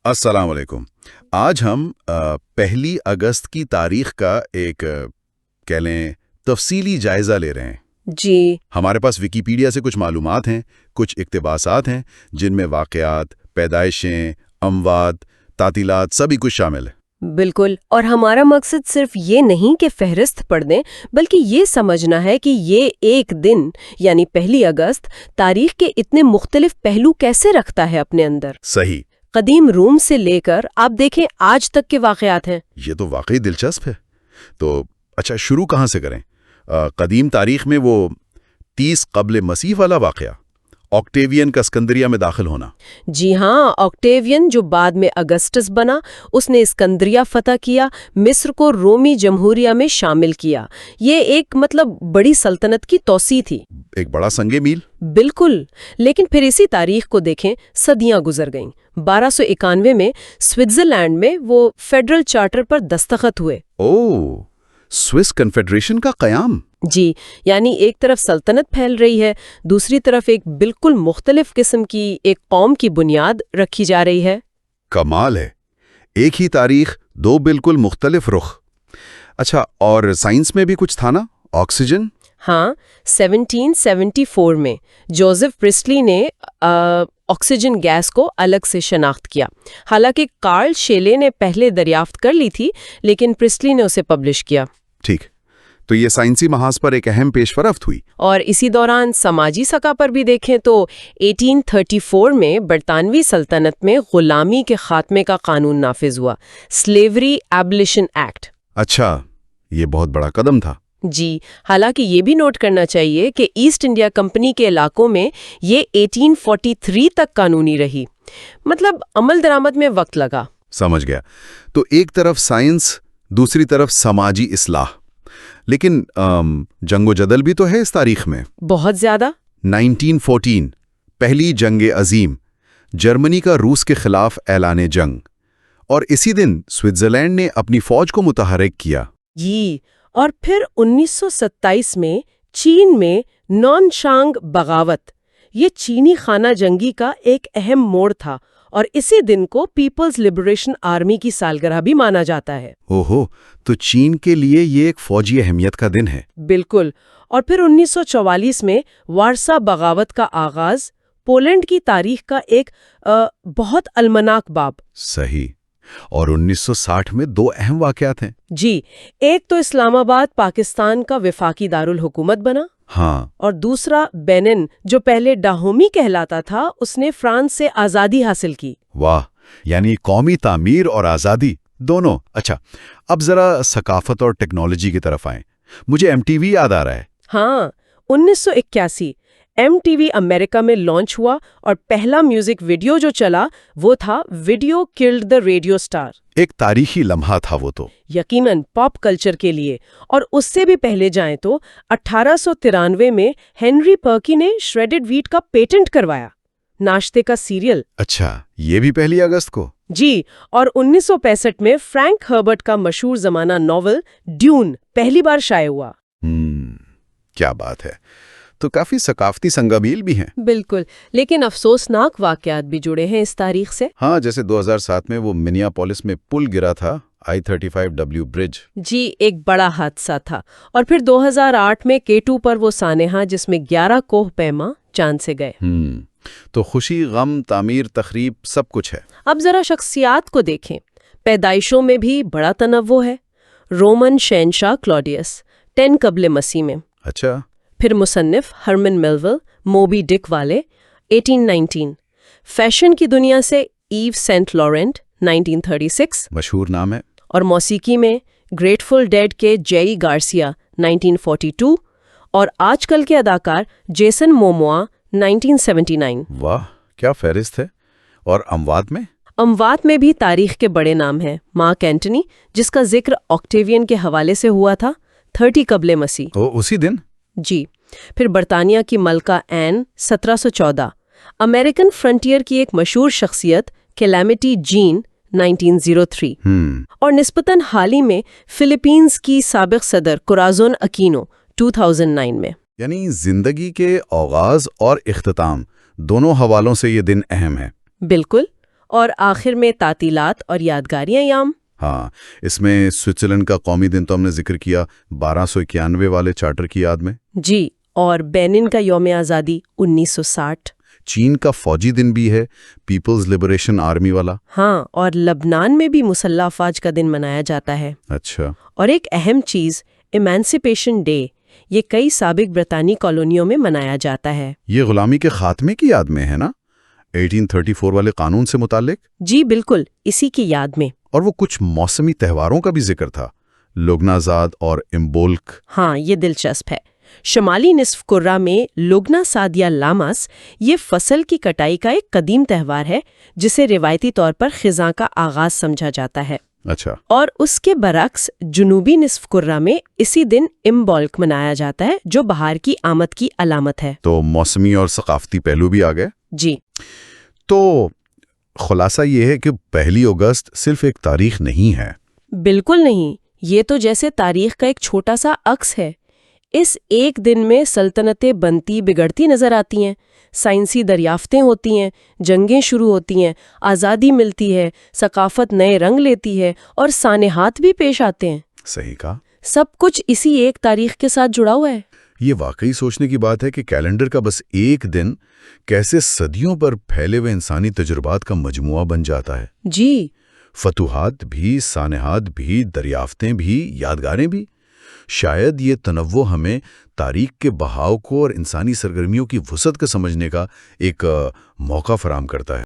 السلام علیکم۔ آج ہم پہلی اگست کی تاریخ کا ایک کہہ لیں تفصیلی جائزہ لے رہے ہیں۔ جی ہمارے پاس ویکیپیڈیا سے کچھ معلومات ہیں، کچھ اقتباسات ہیں جن میں واقعات، پیدائشیں، اموات، تعطیلات سبھی کچھ شامل ہے۔ بالکل، اور ہمارا مقصد صرف یہ نہیں کہ فہرست پڑھ دیں، بلکہ یہ سمجھنا ہے کہ یہ ایک دن یعنی پہلی اگست تاریخ کے اتنے مختلف پہلو کیسے رکھتا ہے اپنے اندر۔ صحیح۔ قدیم روم سے لے کر آپ دیکھیں آج تک کے واقعات ہیں۔ یہ تو واقعی دلچسپ ہے۔ تو اچھا، شروع کہاں سے کریں؟ قدیم تاریخ میں وہ 30 قبل مسیح والا واقعہ، آکٹیوین کا اسکندریہ میں داخل ہونا۔ جی ہاں، آکٹیوین جو بعد میں اگسٹس بنا، اس نے اسکندریہ فتح کیا، مصر کو رومی جمہوریہ میں شامل کیا۔ یہ ایک بڑی سلطنت کی توسیع تھی۔ ایک بڑا سنگ میل۔ بالکل، لیکن پھر اسی تاریخ کو دیکھیں، صدیاں گزر گئیں۔ 1291 میں سوئٹزرلینڈ میں وہ فیڈرل چارٹر پر دستخط ہوئے۔ اوہ، سوئس کنفیڈریشن کا قیام۔ جی، یعنی ایک طرف سلطنت پھیل رہی ہے، دوسری طرف ایک بالکل مختلف قسم کی ایک قوم کی بنیاد رکھی جا رہی ہے۔ کمال ہے، ایک ہی تاریخ، دو بالکل مختلف رخ۔ اچھا، اور سائنس میں بھی کچھ تھا نا؟ آکسیجن؟ ہاں، 1774 میں جوزف پریسلی نے آکسیجن گیس کو الگ سے شناخت کیا۔ حالانکہ کارل شیلے نے پہلے دریافت کر لی تھی، لیکن پریسلی نے اسے پبلش کیا۔ ٹھیک، تو یہ سائنسی محاذ پر ایک اہم پیش رفت ہوئی۔ اور اسی دوران سماجی سطح پر بھی دیکھیں تو 1834 میں برطانوی سلطنت میں غلامی کے خاتمے کا قانون نافذ ہوا، سلیوری ایبلیشن ایکٹ۔ اچھا، یہ بہت بڑا قدم تھا۔ جی، حالانکہ یہ بھی نوٹ کرنا چاہیے کہ ایسٹ انڈیا کمپنی کے علاقوں میں یہ 1843 تک قانونی رہی، عمل درآمد میں وقت لگا۔ سمجھ گیا۔ تو ایک طرف سائنس، دوسری طرف سماجی اصلاح، لیکن جنگ و جدل بھی تو ہے اس تاریخ میں۔ بہت زیادہ۔ 1914 پہلی جنگ عظیم، جرمنی کا روس کے خلاف اعلان جنگ، اور اسی دن سوئٹزرلینڈ نے اپنی فوج کو متحرک کیا۔ جی، اور پھر 1927 میں چین میں نانشانگ بغاوت، یہ چینی خانہ جنگی کا ایک اہم موڑ تھا، اور اسی دن کو پیپلز لبریشن آرمی کی سالگرہ بھی مانا جاتا ہے۔ اوہو، تو چین کے لیے یہ ایک فوجی اہمیت کا دن ہے۔ بالکل، اور پھر 1944 میں وارسا بغاوت کا آغاز، پولینڈ کی تاریخ کا ایک بہت المناک باب۔ صحیح، اور 1960 میں دو اہم واقعات ہیں۔ جی، ایک تو اسلام آباد پاکستان کا وفاقی دارالحکومت بنا، ہاں، اور دوسرا بینن جو پہلے ڈاہومی کہلاتا تھا، اس نے فرانس سے آزادی حاصل کی۔ واہ، یعنی قومی تعمیر اور آزادی دونوں۔ اچھا، اب ذرا ثقافت اور ٹیکنالوجی کی طرف آئیں۔ مجھے MTV یاد آ رہا ہے۔ ہاں، 1981 MTV امریکہ میں لانچ ہوا، اور پہلا میوزک ویڈیو جو چلا وہ تھا video killed the radio star. ایک تاریخی لمحہ تھا وہ تو۔ یقیناً پاپ کلچر کے لیے، اور اس سے بھی پہلے جائیں تو 1893 میں ہنری پرکی نے شریڈڈ ویٹ کا پیٹنٹ کروایا، ناشتے کا سیریل۔ اچھا، یہ بھی پہلی اگست کو؟ جی، اور 1965 میں فرینک ہربرٹ کا مشہور زمانہ ناول ڈیون پہلی بار شائع ہوا۔ کیا بات ہے، تو کافی ثقافتی سنگمیل بھی ہیں۔ بالکل، لیکن افسوسناک واقعات بھی جڑے ہیں اس تاریخ سے۔ ہاں، جیسے 2007 میں وہ منیاپولس میں پل گرا تھا، I-35W برج۔ جی، ایک بڑا حادثہ تھا، اور پھر 2008 میں K2 پر وہ سانحہ جس میں 11 کوہ پیما چاند سے گئے۔ تو خوشی، غم، تعمیر، تخریب، سب کچھ ہے۔ اب ذرا شخصیات کو دیکھیں۔ پیدائشوں میں بھی بڑا تنوع ہے۔ رومن شہنشاہ کلاڈیس 10 قبل مسیح میں۔ اچھا۔ پھر مصنف ہرمن میلول، موبی ڈک والے 1819۔ فیشن کی دنیا سے ایو سینٹ لورنٹ 1936، مشہور نام ہے۔ اور موسیقی میں گریٹفل ڈیڈ کے جیئی گارسیا 1942، اور آج کل کے اداکار جیسن موموا 1979۔ واہ، کیا فہرست ہے۔ اور اموات میں؟ اموات میں بھی تاریخ کے بڑے نام ہیں۔ مارک اینٹنی، جس کا ذکر آکٹیوین کے حوالے سے ہوا تھا، 30 قبل مسیح۔ اسی دن؟ جی، پھر برطانیہ کی ملکہ این 1714، امریکن فرنٹیئر کی ایک مشہور شخصیت کیلامیٹی جین 1903، اور نسبتاً حال ہی میں فلپینز کی سابق صدر کورازون اکینو 2009 میں۔ یعنی زندگی کے آغاز اور اختتام دونوں حوالوں سے یہ دن اہم ہے۔ بالکل، اور آخر میں تعطیلات اور یادگاری ایام۔ ہاں، اس میں سوئٹزرلینڈ کا قومی دن تو ہم نے ذکر کیا 1291 والے چارٹر کی یاد میں۔ جی، اور بینن کا یوم آزادی 1960۔ چین کا فوجی دن بھی ہے، پیپلز لبریشن آرمی والا۔ ہاں، اور لبنان میں بھی مسلح افواج کا دن منایا جاتا ہے۔ اچھا۔ اور ایک اہم چیز ایمانسپیشن ڈے، یہ کئی سابق برطانوی کالونیوں میں منایا جاتا ہے۔ یہ غلامی کے خاتمے کی یاد میں ہے نا، 1834 والے قانون سے متعلق؟ جی بالکل، اسی کی یاد میں۔ اور وہ کچھ موسمی تہواروں کا بھی ذکر تھا، لوگنازاد اور امبولک۔ ہاں، یہ دلچسپ ہے۔ شمالی نصف کرہ میں لوگنا ساد یا لاماس یہ فصل کی کٹائی کا ایک قدیم تہوار ہے جسے روایتی طور پر خزاں کا آغاز سمجھا جاتا ہے۔ اچھا۔ اور اس کے برعکس جنوبی نصف کرہ میں اسی دن امبولک منایا جاتا ہے جو بہار کی آمد کی علامت ہے۔ تو موسمی اور ثقافتی پہلو بھی آ گئے۔ جی، تو خلاصہ یہ ہے کہ 1 اگست صرف ایک تاریخ نہیں ہے۔ بالکل نہیں، یہ تو جیسے تاریخ کا ایک چھوٹا سا عکس ہے۔ اس ایک دن میں سلطنتیں بنتی بگڑتی نظر آتی ہیں، سائنسی دریافتیں ہوتی ہیں، جنگیں شروع ہوتی ہیں، آزادی ملتی ہے، ثقافت نئے رنگ لیتی ہے اور سانحات بھی پیش آتے ہیں۔ صحیح کہا۔ سب کچھ اسی ایک تاریخ کے ساتھ جڑا ہوا ہے۔ یہ واقعی سوچنے کی بات ہے کہ کیلنڈر کا بس ایک دن کیسے صدیوں پر پھیلے ہوئے انسانی تجربات کا مجموعہ بن جاتا ہے۔ جی، فتوحات بھی، سانحات بھی، دریافتیں بھی، یادگاریں بھی۔ شاید یہ تنوع ہمیں تاریخ کے بہاؤ کو اور انسانی سرگرمیوں کی وسعت کو سمجھنے کا ایک موقع فراہم کرتا ہے۔